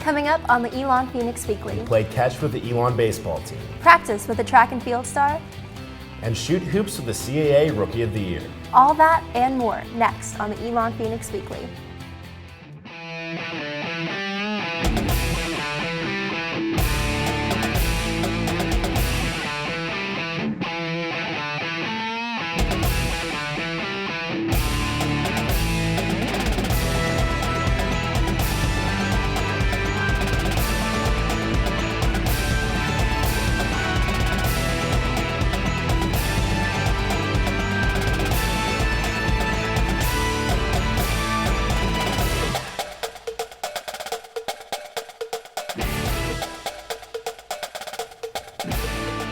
Coming up on the Elon Phoenix Weekly. Play catch with the Elon baseball team. Practice with the track and field star. And shoot hoops with the CAA Rookie of the Year. All that and more next on the Elon Phoenix Weekly.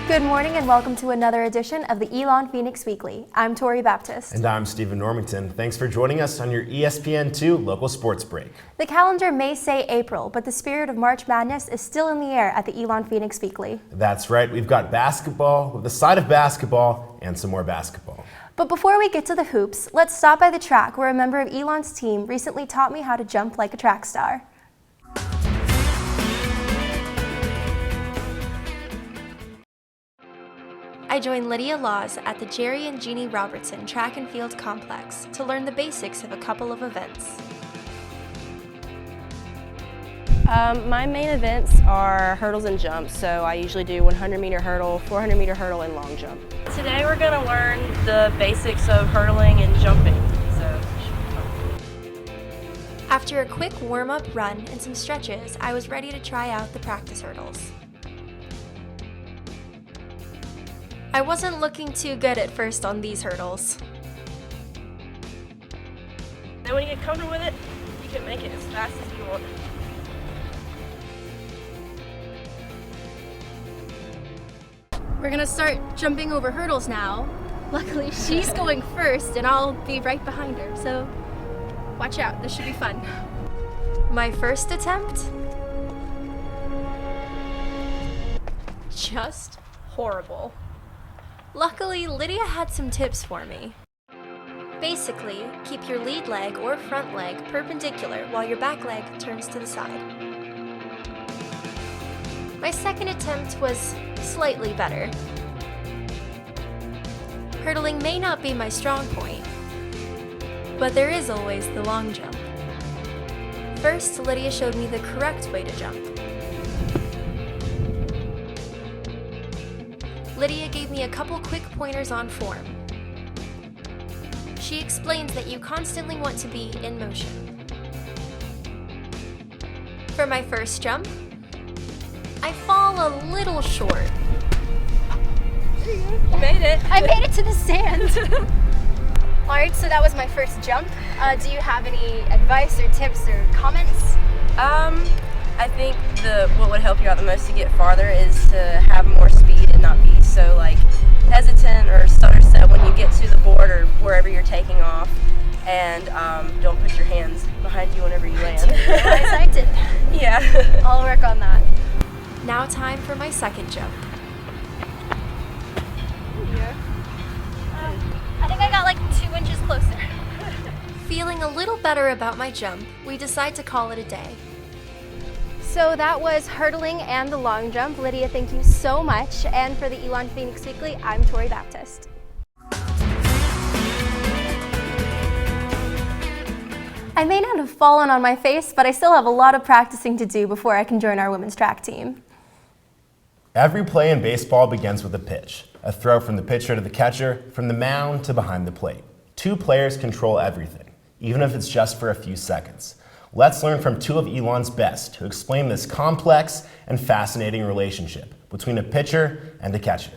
Good morning and welcome to another edition of the Elon Phoenix Weekly. I'm Tori Baptist. And I'm Stephen Normington. Thanks for joining us on your ESPN2 local sports break. The calendar may say April, but the spirit of March Madness is still in the air at the Elon Phoenix Weekly. That's right. We've got basketball with a side of basketball and some more basketball. But before we get to the hoops, let's stop by the track where a member of Elon's team recently taught me how to jump like a track star. I joined Lydia Laws at the Jerry and Jeannie Robertson Track and Field Complex to learn the basics of a couple of events. My main events are hurdles and jumps, so I usually do 100-meter hurdle, 400-meter hurdle, and long jump. Today we're going to learn the basics of hurdling and jumping. After a quick warm-up run and some stretches, I was ready to try out the practice hurdles. I wasn't looking too good at first on these hurdles. Then when you get comfortable with it, you can make it as fast as you want. We're gonna start jumping over hurdles now. Luckily, she's going first and I'll be right behind her, so watch out, this should be fun. My first attempt? Just horrible. Luckily, Lydia had some tips for me. Basically, keep your lead leg or front leg perpendicular while your back leg turns to the side. My second attempt was slightly better. Hurdling may not be my strong point, but there is always the long jump. First, Lydia showed me the correct way to jump. Lydia gave me a couple quick pointers on form. She explains that you constantly want to be in motion. For my first jump, I fall a little short. You made it. I made it to the sand. Alright, so that was my first jump. Do you have any advice or tips or comments? I think what would help you out the most to get farther is to have more speed and not be so hesitant or stutter step when you get to the board or wherever you're taking off, and don't put your hands behind you whenever you land. I did. Yeah. I'll work on that. Now time for my second jump. Yeah. I think I got 2 inches closer. Feeling a little better about my jump, we decide to call it a day. So that was hurdling and the long jump. Lydia, thank you so much. And for the Elon Phoenix Weekly, I'm Tori Baptist. I may not have fallen on my face, but I still have a lot of practicing to do before I can join our women's track team. Every play in baseball begins with a pitch. A throw from the pitcher to the catcher, from the mound to behind the plate. 2 players control everything, even if it's just for a few seconds. Let's learn from 2 of Elon's best to explain this complex and fascinating relationship between a pitcher and a catcher.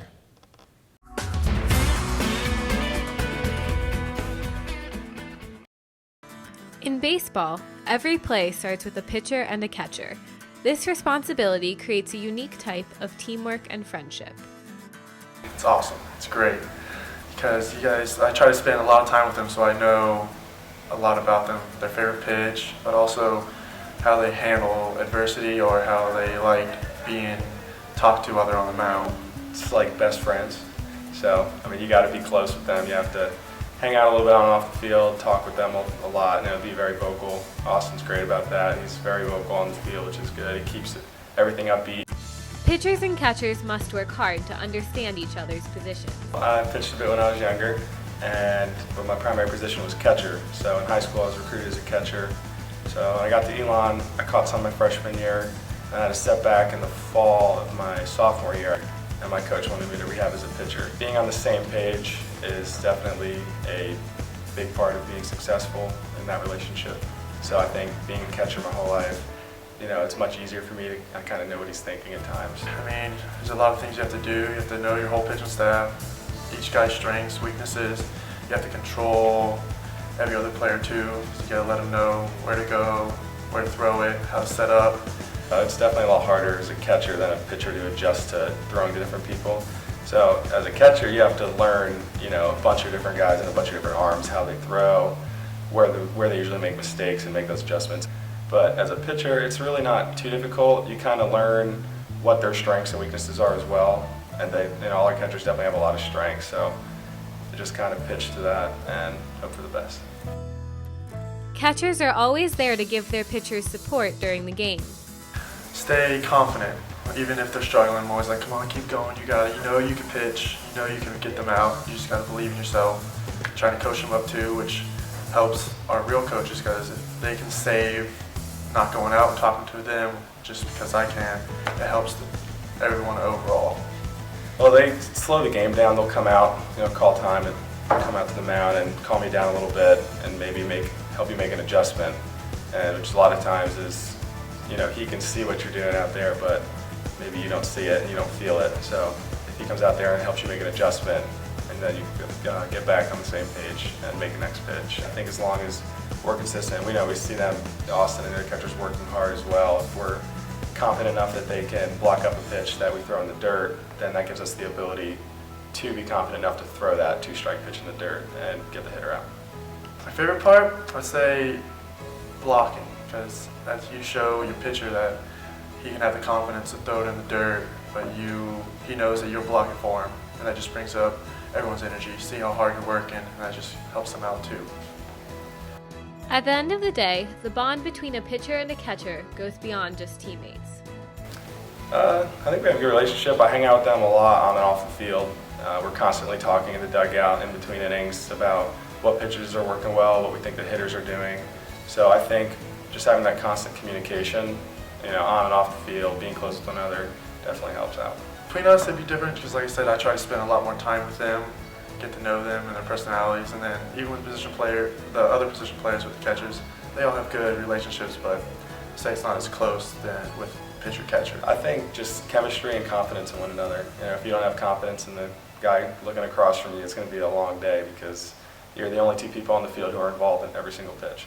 In baseball, every play starts with a pitcher and a catcher. This responsibility creates a unique type of teamwork and friendship. It's awesome. It's great because I try to spend a lot of time with them so I know a lot about them, their favorite pitch, but also how they handle adversity or how they like being talked to while they're on the mound. It's like best friends. So, I mean, you got to be close with them. You have to hang out a little bit on and off the field, talk with them a lot, and be very vocal. Austin's great about that. He's very vocal on the field, which is good. He keeps everything upbeat. Pitchers and catchers must work hard to understand each other's positions. I pitched a bit when I was younger, but my primary position was catcher. So in high school I was recruited as a catcher. So when I got to Elon, I caught some my freshman year, and I had a setback in the fall of my sophomore year, and my coach wanted me to rehab as a pitcher. Being on the same page is definitely a big part of being successful in that relationship. So I think being a catcher my whole life, it's much easier for me to kind of know what he's thinking at times. I mean, there's a lot of things you have to do. You have to know your whole pitching staff, each guy's strengths, weaknesses. You have to control every other player too. So you gotta let them know where to go, where to throw it, how to set up. It's definitely a lot harder as a catcher than a pitcher to adjust to throwing to different people. So as a catcher, you have to learn, a bunch of different guys and a bunch of different arms, how they throw, where they usually make mistakes and make those adjustments. But as a pitcher, it's really not too difficult. You kind of learn what their strengths and weaknesses are as well. And all our catchers definitely have a lot of strengths. So you just kind of pitch to that and hope for the best. Catchers are always there to give their pitchers support during the game. Stay confident, even if they're struggling. I'm always like, come on, keep going, you got it. You can pitch, you can get them out. You just got to believe in yourself. Trying to coach them up too, which helps our real coaches, because if they can save not going out and talking to them just because I can, it helps everyone overall. Well, they slow the game down. They'll come out, call time and come out to the mound and calm me down a little bit and maybe help you make an adjustment. And which a lot of times is, he can see what you're doing out there, but maybe you don't see it and you don't feel it. So if he comes out there and helps you make an adjustment, and then you get back on the same page and make the next pitch. I think as long as we're consistent, we see them, Austin and their catchers, working hard as well. If we're confident enough that they can block up a pitch that we throw in the dirt, then that gives us the ability to be confident enough to throw that two-strike pitch in the dirt and get the hitter out. My favorite part, I'd say blocking, because as you show your pitcher that he can have the confidence to throw it in the dirt, but he knows that you're blocking for him, and that just brings up everyone's energy. See how hard you're working, and that just helps them out too. At the end of the day, the bond between a pitcher and a catcher goes beyond just teammates. I think we have a good relationship. I hang out with them a lot on and off the field. We're constantly talking in the dugout in between innings about what pitches are working well, what we think the hitters are doing. So I think just having that constant communication, on and off the field, being close with one another, definitely helps out. Between us, it'd be different because, like I said, I try to spend a lot more time with them, get to know them and their personalities, and then even with the other position players with the catchers, they all have good relationships, but say it's not as close than with pitcher-catcher. I think just chemistry and confidence in one another. If you don't have confidence in the guy looking across from you, it's going to be a long day because you're the only two people on the field who are involved in every single pitch.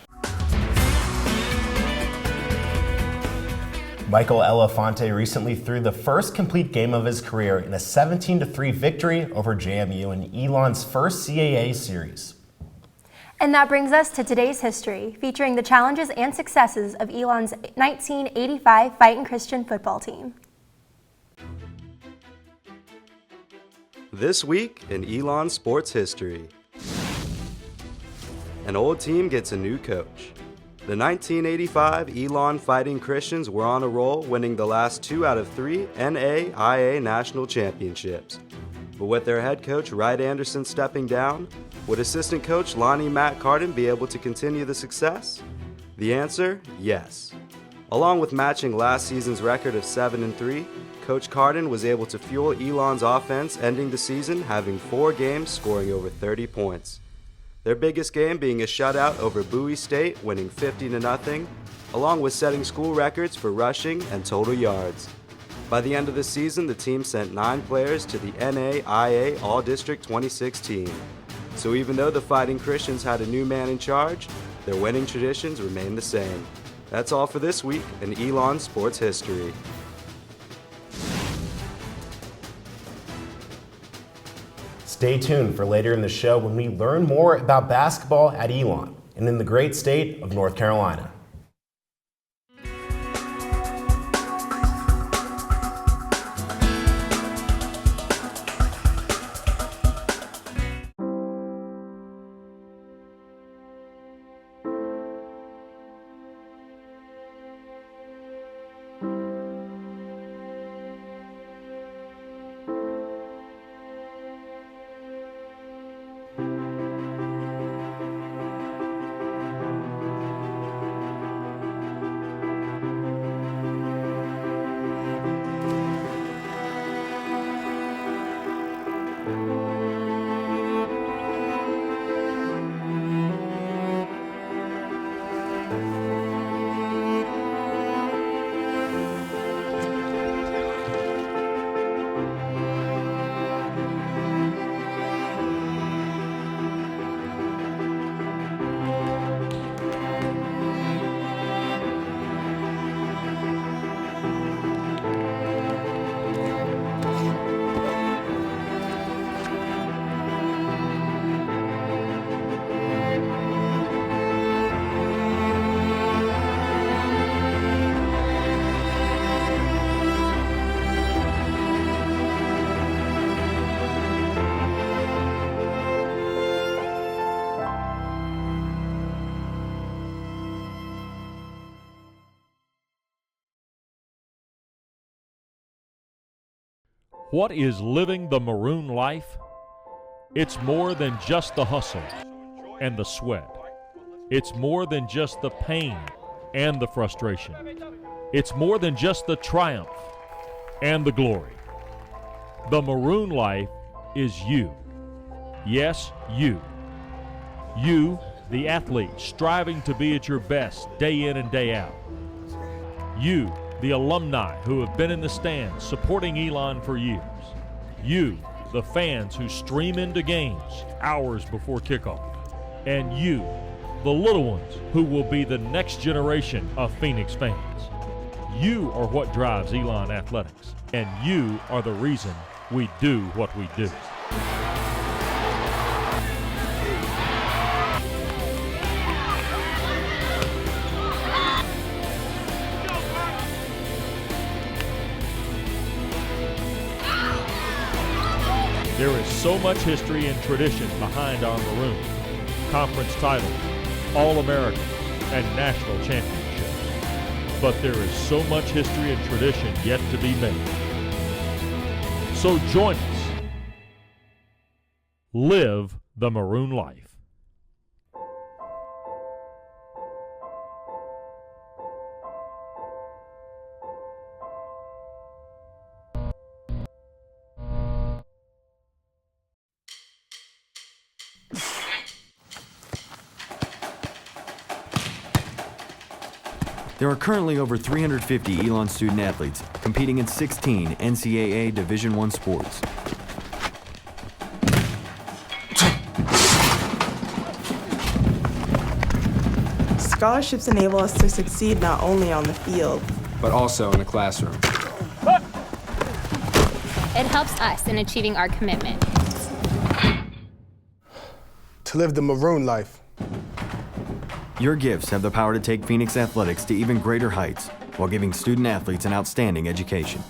Michael Elefante recently threw the first complete game of his career in a 17-3 victory over JMU in Elon's first CAA series. And that brings us to today's history, featuring the challenges and successes of Elon's 1985 Fighting Christian football team. This week in Elon sports history. An old team gets a new coach. The 1985 Elon Fighting Christians were on a roll, winning the last 2 out of 3 NAIA national championships. But with their head coach Wright Anderson stepping down, would assistant coach Lonnie Matt Carden be able to continue the success? The answer, yes. Along with matching last season's record of 7-3, Coach Carden was able to fuel Elon's offense, ending the season having 4 games scoring over 30 points. Their biggest game being a shutout over Bowie State, winning 50-0, along with setting school records for rushing and total yards. By the end of the season, the team sent 9 players to the NAIA All-District 2016. So even though the Fighting Christians had a new man in charge, their winning traditions remain the same. That's all for this week in Elon Sports History. Stay tuned for later in the show when we learn more about basketball at Elon and in the great state of North Carolina. What is living the maroon life? It's more than just the hustle and the sweat. It's more than just the pain and the frustration. It's more than just the triumph and the glory. The maroon life is you. Yes, you. You, the athlete, striving to be at your best day in and day out. You, the alumni who have been in the stands supporting Elon for years. You, the fans who stream into games hours before kickoff. And you, the little ones who will be the next generation of Phoenix fans. You are what drives Elon Athletics, and you are the reason we do what we do. There is so much history and tradition behind our maroon. Conference titles, All-American, and national championships. But there is so much history and tradition yet to be made. So join us. Live the maroon life. There are currently over 350 Elon student athletes competing in 16 NCAA Division I sports. Scholarships enable us to succeed not only on the field, but also in the classroom. It helps us in achieving our commitment. To live the maroon life. Your gifts have the power to take Phoenix athletics to even greater heights while giving student athletes an outstanding education.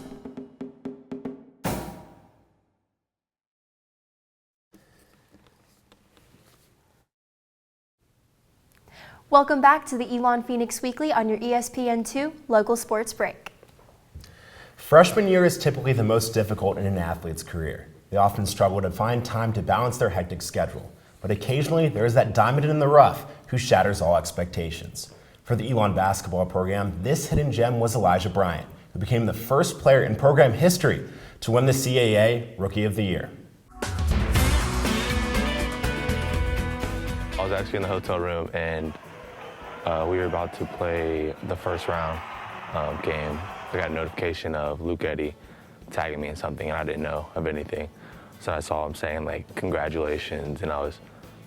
Welcome back to the Elon Phoenix Weekly on your ESPN2 local sports break. Freshman year is typically the most difficult in an athlete's career. They often struggle to find time to balance their hectic schedule. But occasionally, there is that diamond in the rough who shatters all expectations. For the Elon basketball program, this hidden gem was Elijah Bryant, who became the first player in program history to win the CAA Rookie of the Year. I was actually in the hotel room, and we were about to play the first round game. I got a notification of Luke Eddy tagging me in something, and I didn't know of anything. So I saw him saying, like, congratulations, and I was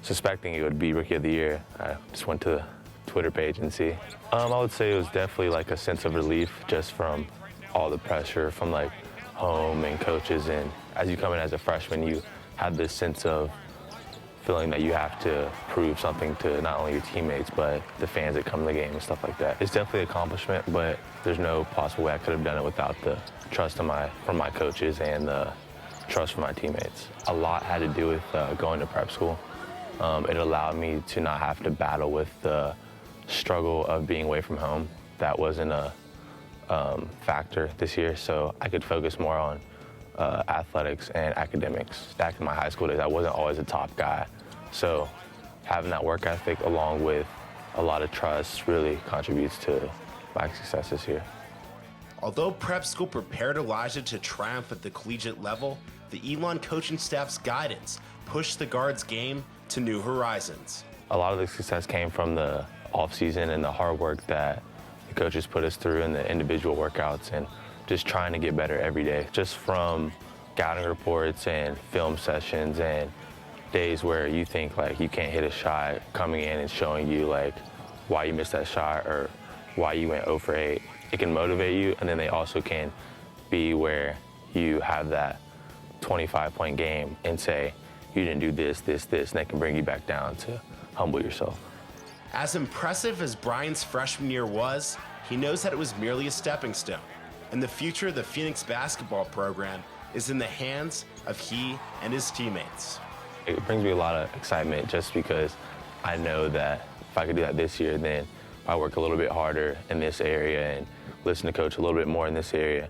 suspecting it would be Rookie of the Year. I just went to the Twitter page and see. I would say it was definitely like a sense of relief just from all the pressure from like home and coaches, and as you come in as a freshman, you have this sense of feeling that you have to prove something to not only your teammates, but the fans that come to the game and stuff like that. It's definitely an accomplishment, but there's no possible way I could have done it without the trust from my coaches and the trust from my teammates. A lot had to do with going to prep school. It allowed me to not have to battle with the struggle of being away from home. That wasn't a factor this year, so I could focus more on athletics and academics. Back in my high school days, I wasn't always a top guy. So having that work ethic along with a lot of trust really contributes to my success this year. Although prep school prepared Elijah to triumph at the collegiate level, the Elon coaching staff's guidance pushed the guards' game to new horizons. A lot of the success came from the off-season and the hard work that the coaches put us through in the individual workouts and just trying to get better every day. Just from scouting reports and film sessions and days where you think like you can't hit a shot, coming in and showing you like why you missed that shot or why you went 0 for 8. It can motivate you, and then they also can be where you have that 25-point game and say, you didn't do this, this, this, and they can bring you back down to humble yourself. As impressive as Bryant's freshman year was, he knows that it was merely a stepping stone, and the future of the Phoenix basketball program is in the hands of he and his teammates. It brings me a lot of excitement just because I know that if I could do that this year, then if I work a little bit harder in this area and listen to coach a little bit more in this area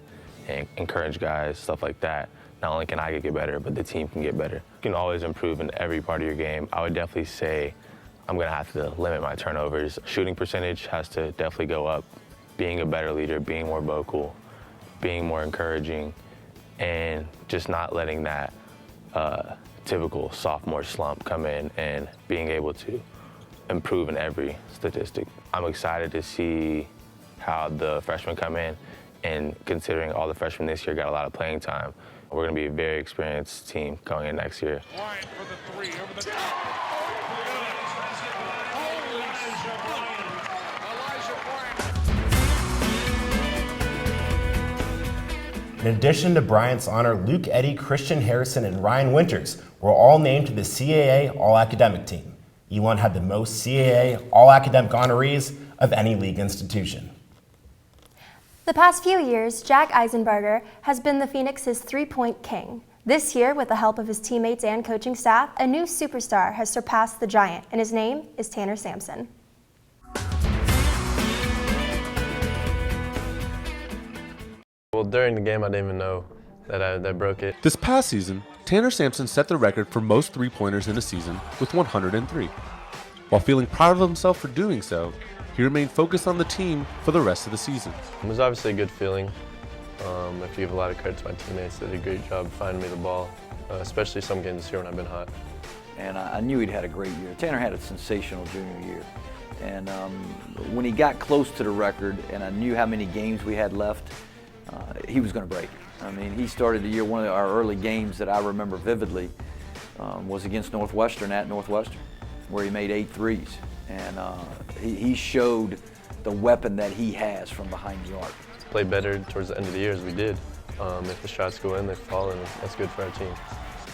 and encourage guys, stuff like that, not only can I get better, but the team can get better. You can always improve in every part of your game. I would definitely say I'm gonna have to limit my turnovers. Shooting percentage has to definitely go up. Being a better leader, being more vocal, being more encouraging, and just not letting that typical sophomore slump come in, and being able to improve in every statistic. I'm excited to see how the freshmen come in, and considering all the freshmen this year got a lot of playing time, we're going to be a very experienced team going in next year. Bryant for the three, over the top. In addition to Bryant's honor, Luke Eddy, Christian Harrison, and Ryan Winters were all named to the CAA All-Academic team. Elon had the most CAA All-Academic honorees of any league institution. The past few years, Jack Eisenberger has been the Phoenix's three-point king. This year, with the help of his teammates and coaching staff, a new superstar has surpassed the giant, and his name is Tanner Sampson. Well, during the game, I didn't even know that I broke it. This past season, Tanner Sampson set the record for most three-pointers in a season with 103. While feeling proud of himself for doing so, he remained focused on the team for the rest of the season. It was obviously a good feeling. I have to give a lot of credit to my teammates. They did a great job finding me the ball, especially some games this year when I've been hot. And I knew he'd had a great year. Tanner had a sensational junior year. And when he got close to the record, and I knew how many games we had left, he was going to break it. I mean, he started the year, one of our early games that I remember vividly was against Northwestern at Northwestern, where he made 8 threes. And he showed the weapon that he has from behind the arc. Played better towards the end of the year as we did. If the shots go in, they fall, and that's good for our team.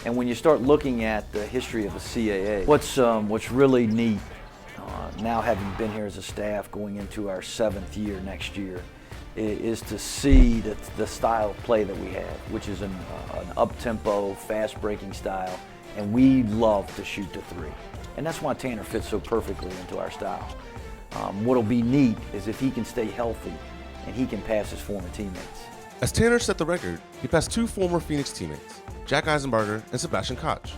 And when you start looking at the history of the CAA, what's really neat, now having been here as a staff going into our 7th year next year, is to see the style of play that we have, which is an up-tempo, fast-breaking style, and we love to shoot the three. And that's why Tanner fits so perfectly into our style. What'll be neat is if he can stay healthy and he can pass his former teammates. As Tanner set the record, he passed 2 former Phoenix teammates, Jack Eisenberger and Sebastian Koch.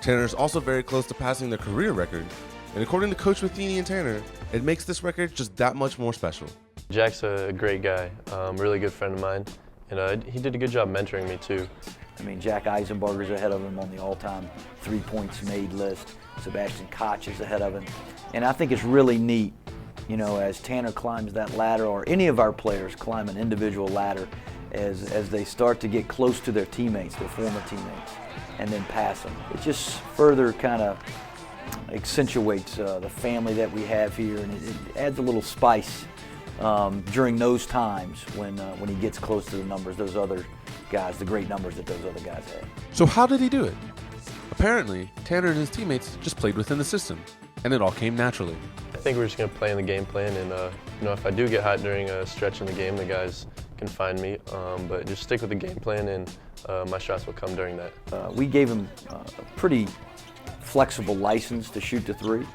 Tanner is also very close to passing their career record, and according to Coach Matheny and Tanner, it makes this record just that much more special. Jack's a great guy, really good friend of mine, and he did a good job mentoring me too. I mean, Jack Eisenberger's ahead of him on the all-time 3 points made list. Sebastian Koch is ahead of him. And I think it's really neat, you know, as Tanner climbs that ladder, or any of our players climb an individual ladder, as they start to get close to their teammates, their former teammates, and then pass them. It just further kind of accentuates the family that we have here, and it adds a little spice during those times when he gets close to the numbers, those other guys, the great numbers that those other guys had. So how did he do it? Apparently, Tanner and his teammates just played within the system, and it all came naturally. I think we're just going to play in the game plan, and you know, if I do get hot during a stretch in the game, the guys can find me, but just stick with the game plan, and my shots will come during that. We gave him a pretty flexible license to shoot the three,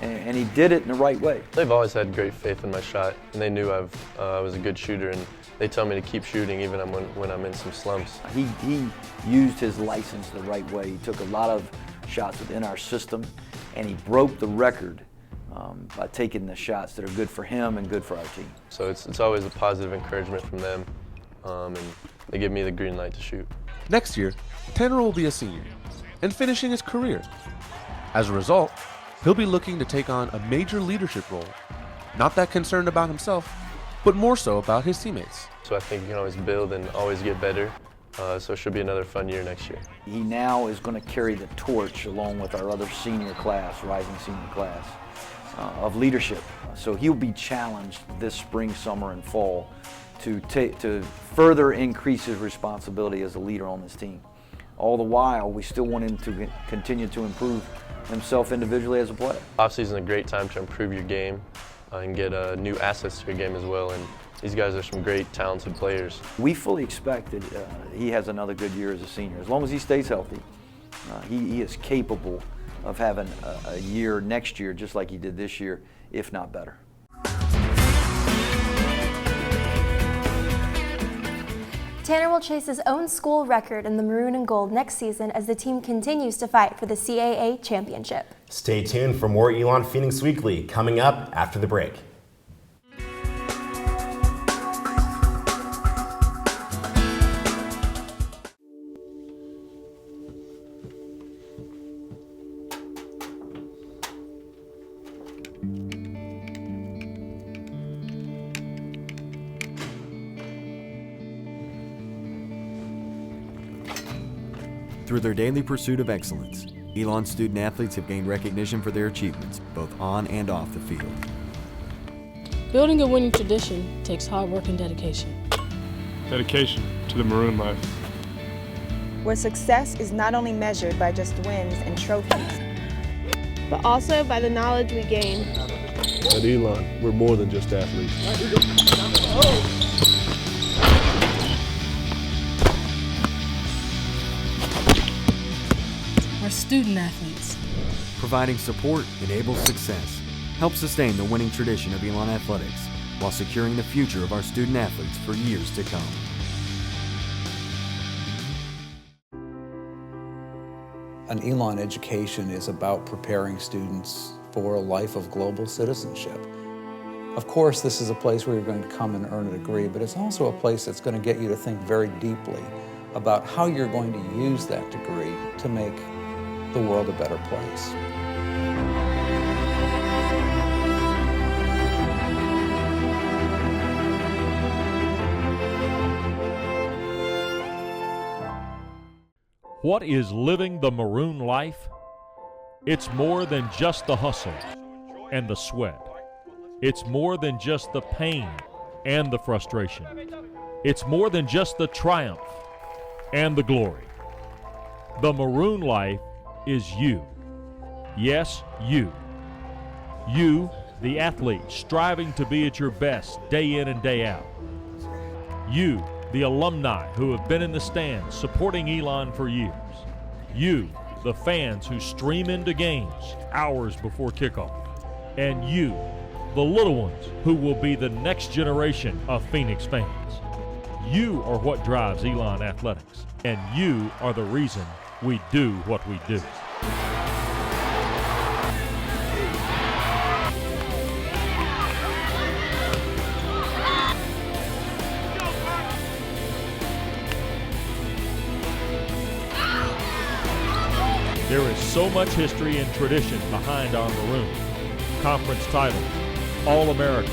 and he did it in the right way. They've always had great faith in my shot, and they knew I was a good shooter, and they tell me to keep shooting even when I'm in some slumps. He used his license the right way. He took a lot of shots within our system, and he broke the record by taking the shots that are good for him and good for our team. So it's always a positive encouragement from them, and they give me the green light to shoot. Next year, Tanner will be a senior and finishing his career. As a result, he'll be looking to take on a major leadership role, not that concerned about himself, but more so about his teammates. So I think you can always build and always get better, so it should be another fun year next year. He now is going to carry the torch along with our other senior class, rising senior class, of leadership. So he'll be challenged this spring, summer, and fall to further increase his responsibility as a leader on this team. All the while, we still want him to continue to improve himself individually as a player. Offseason is a great time to improve your game and get new assets to your game as well. And these guys are some great, talented players. We fully expect that he has another good year as a senior. As long as he stays healthy, he is capable of having a year next year just like he did this year, if not better. Tanner will chase his own school record in the maroon and gold next season as the team continues to fight for the CAA championship. Stay tuned for more Elon Phoenix Weekly coming up after the break. Through their daily pursuit of excellence, Elon student athletes have gained recognition for their achievements, both on and off the field. Building a winning tradition takes hard work and dedication. Dedication to the maroon life. Where success is not only measured by just wins and trophies, but also by the knowledge we gain. At Elon, we're more than just athletes. We're student athletes. Providing support enables success, helps sustain the winning tradition of Elon Athletics, while securing the future of our student athletes for years to come. An Elon education is about preparing students for a life of global citizenship. Of course, this is a place where you're going to come and earn a degree, but it's also a place that's going to get you to think very deeply about how you're going to use that degree to make the world a better place. What is living the maroon life? It's more than just the hustle and the sweat. It's more than just the pain and the frustration. It's more than just the triumph and the glory. The maroon life is you. Yes, you. You, the athlete, striving to be at your best day in and day out. You, the alumni who have been in the stands supporting Elon for years. You, the fans who stream into games hours before kickoff. And you, the little ones who will be the next generation of Phoenix fans. You are what drives Elon Athletics, and you are the reason we do what we do. There is so much history and tradition behind our maroon. Conference titles, All-American,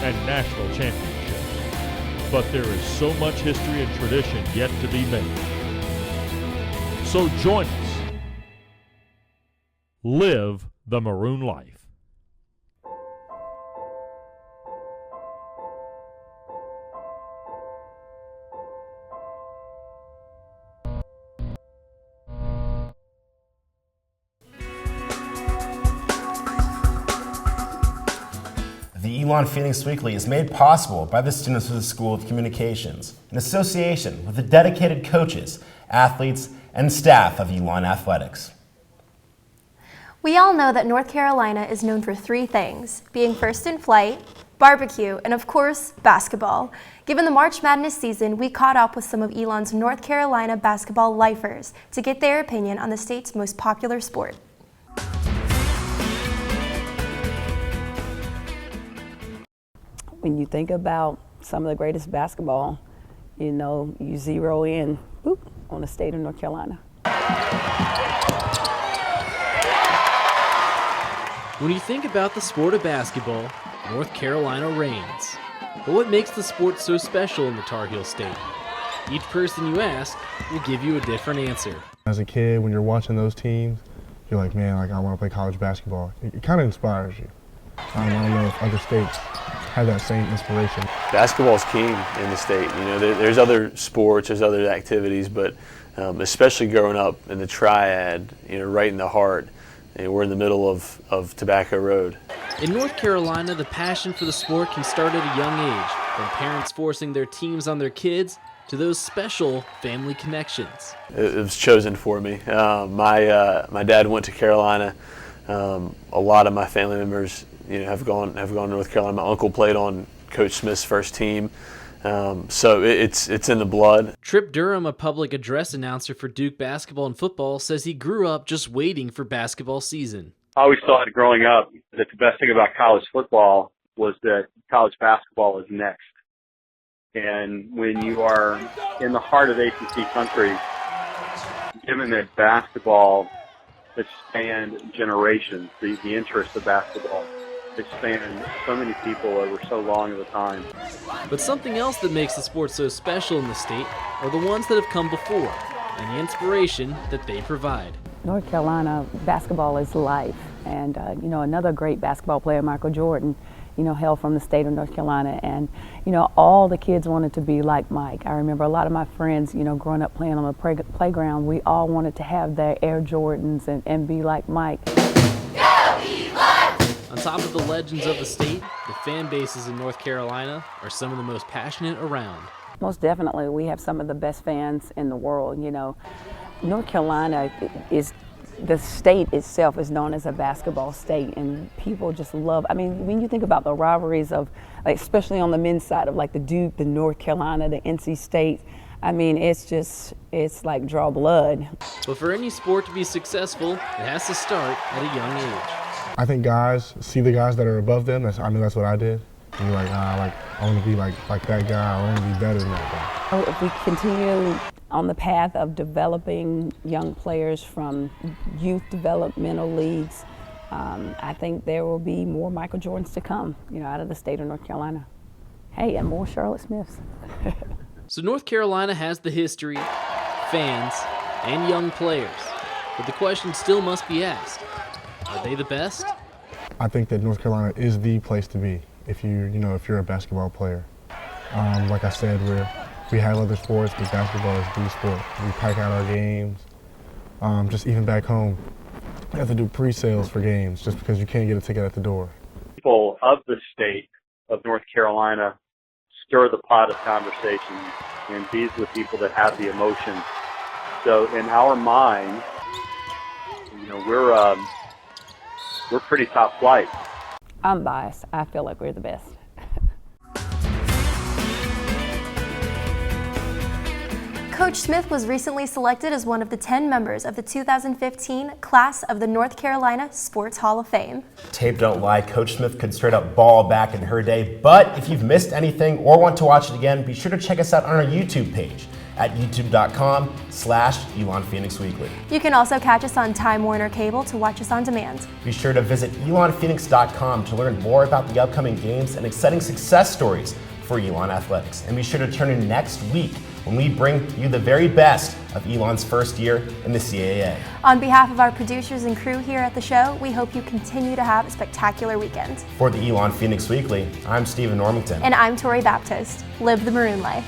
and national championships. But there is so much history and tradition yet to be made. So join us. Live the maroon life. The Elon Phoenix Weekly is made possible by the students of the School of Communications in association with the dedicated coaches, athletes, and staff of Elon Athletics. We all know that North Carolina is known for three things: being first in flight, barbecue, and of course, basketball. Given the March Madness season, we caught up with some of Elon's North Carolina basketball lifers to get their opinion on the state's most popular sport. When you think about some of the greatest basketball, you know, you zero in on the state of North Carolina. When you think about the sport of basketball, North Carolina reigns. But what makes the sport so special in the Tar Heel State? Each person you ask will give you a different answer. As a kid, when you're watching those teams, you're like, man, I want to play college basketball. It kind of inspires you. I don't know if other states have that same inspiration. Basketball is king in the state. You know, there's other sports, there's other activities, but especially growing up in the Triad, you know, right in the heart. We're in the middle of Tobacco Road. In North Carolina, the passion for the sport can start at a young age, from parents forcing their teams on their kids to those special family connections. It was chosen for me. My dad went to Carolina. A lot of my family members, you know, have gone to North Carolina. My uncle played on Coach Smith's first team. So it's in the blood. Trip Durham, a public address announcer for Duke basketball and football, says he grew up just waiting for basketball season. I always thought growing up that the best thing about college football was that college basketball is next. And when you are in the heart of ACC country, given that basketball has spanned generations, the interest of basketball has spanned so many people over so long of a time. But something else that makes the sport so special in the state are the ones that have come before and the inspiration that they provide. North Carolina basketball is life, and another great basketball player, Michael Jordan, hail from the state of North Carolina, and all the kids wanted to be like Mike. I remember a lot of my friends, growing up playing on the playground, we all wanted to have their Air Jordans and be like Mike. On top of the legends of the state, the fan bases in North Carolina are some of the most passionate around. Most definitely, we have some of the best fans in the world. North Carolina the state itself is known as a basketball state, and people just love, when you think about the rivalries of, especially on the men's side of the Duke, the North Carolina, the NC State, it's like draw blood. But for any sport to be successful, it has to start at a young age. I think guys see the guys that are above them. That's what I did. And you're I want to be like that guy. I want to be better than that guy. If we continue on the path of developing young players from youth developmental leagues, I think there will be more Michael Jordans to come, out of the state of North Carolina. Hey, and more Charlotte Smiths. So North Carolina has the history, fans, and young players. But the question still must be asked, are they the best? I think that North Carolina is the place to be if you're a basketball player. Like I said, we have other sports, but basketball is the sport. We pack out our games. Just even back home, we have to do pre-sales for games just because you can't get a ticket at the door. People of the state of North Carolina stir the pot of conversation, and these are the people that have the emotion. So in our mind, we're pretty top flight. I'm biased. I feel like we're the best. Coach Smith was recently selected as one of the 10 members of the 2015 class of the North Carolina Sports Hall of Fame. Tape don't lie, Coach Smith could straight up ball back in her day, but if you've missed anything or want to watch it again, be sure to check us out on our YouTube page at youtube.com/Elon Phoenix Weekly. You can also catch us on Time Warner Cable to watch us on demand. Be sure to visit elonphoenix.com to learn more about the upcoming games and exciting success stories for Elon Athletics. And be sure to tune in next week when we bring you the very best of Elon's first year in the CAA. On behalf of our producers and crew here at the show, we hope you continue to have a spectacular weekend. For the Elon Phoenix Weekly, I'm Stephen Normington. And I'm Tori Baptist. Live the Maroon Life.